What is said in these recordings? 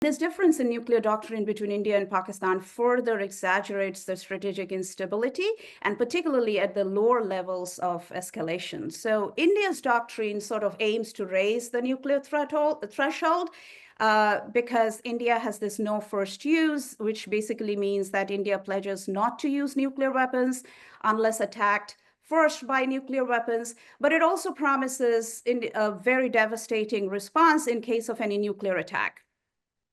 This difference in nuclear doctrine between India and Pakistan further exaggerates the strategic instability, and particularly at the lower levels of escalation. So India's doctrine sort of aims to raise the nuclear threshold because India has this no first use, which basically means that India pledges not to use nuclear weapons unless attacked first by nuclear weapons, but it also promises a very devastating response in case of any nuclear attack.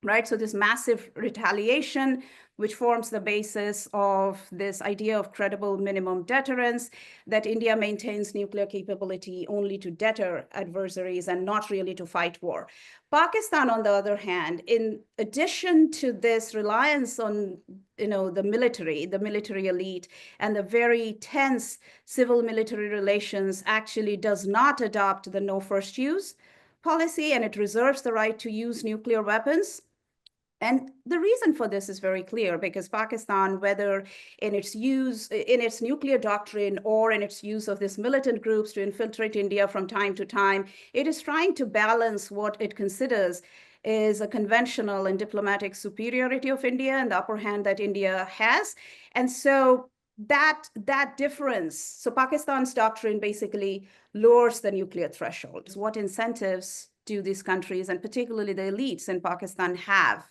Right? So this massive retaliation, which forms the basis of this idea of credible minimum deterrence, that India maintains nuclear capability only to deter adversaries and not really to fight war. Pakistan, on the other hand, in addition to this reliance on the military elite, and the very tense civil-military relations, actually does not adopt the no first use policy, and it reserves the right to use nuclear weapons. And the reason for this is very clear, because Pakistan, whether in its nuclear doctrine or in its use of these militant groups to infiltrate India from time to time, it is trying to balance what it considers is a conventional and diplomatic superiority of India and the upper hand that India has. And so that difference, so Pakistan's doctrine basically lowers the nuclear threshold. What incentives do these countries, and particularly the elites in Pakistan, have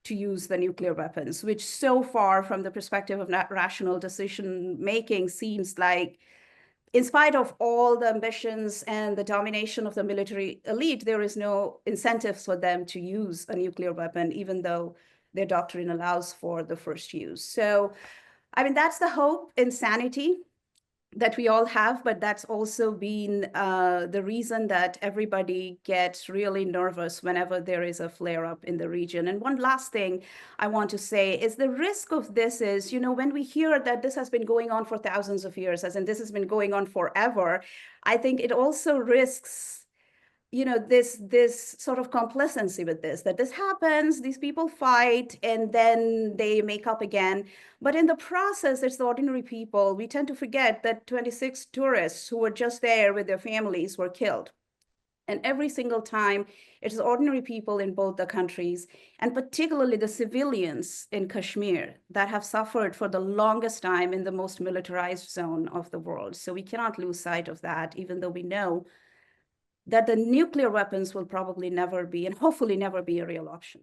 to use the nuclear weapons, which so far from the perspective of rational decision making seems like, in spite of all the ambitions and the domination of the military elite, there is no incentive for them to use a nuclear weapon, even though their doctrine allows for the first use. So, I mean, that's the hope in sanity that we all have, but that's also been the reason that everybody gets really nervous whenever there is a flare-up in the region. And one last thing I want to say is the risk of this is, when we hear that this has been going on for thousands of years, as in this has been going on forever, I think it also risks this sort of complacency with this, that this happens, these people fight, and then they make up again. But in the process, it's the ordinary people. We tend to forget that 26 tourists who were just there with their families were killed. And every single time, it is ordinary people in both the countries, and particularly the civilians in Kashmir, that have suffered for the longest time in the most militarized zone of the world. So we cannot lose sight of that, even though we know that the nuclear weapons will probably never be, and hopefully never be, a real option.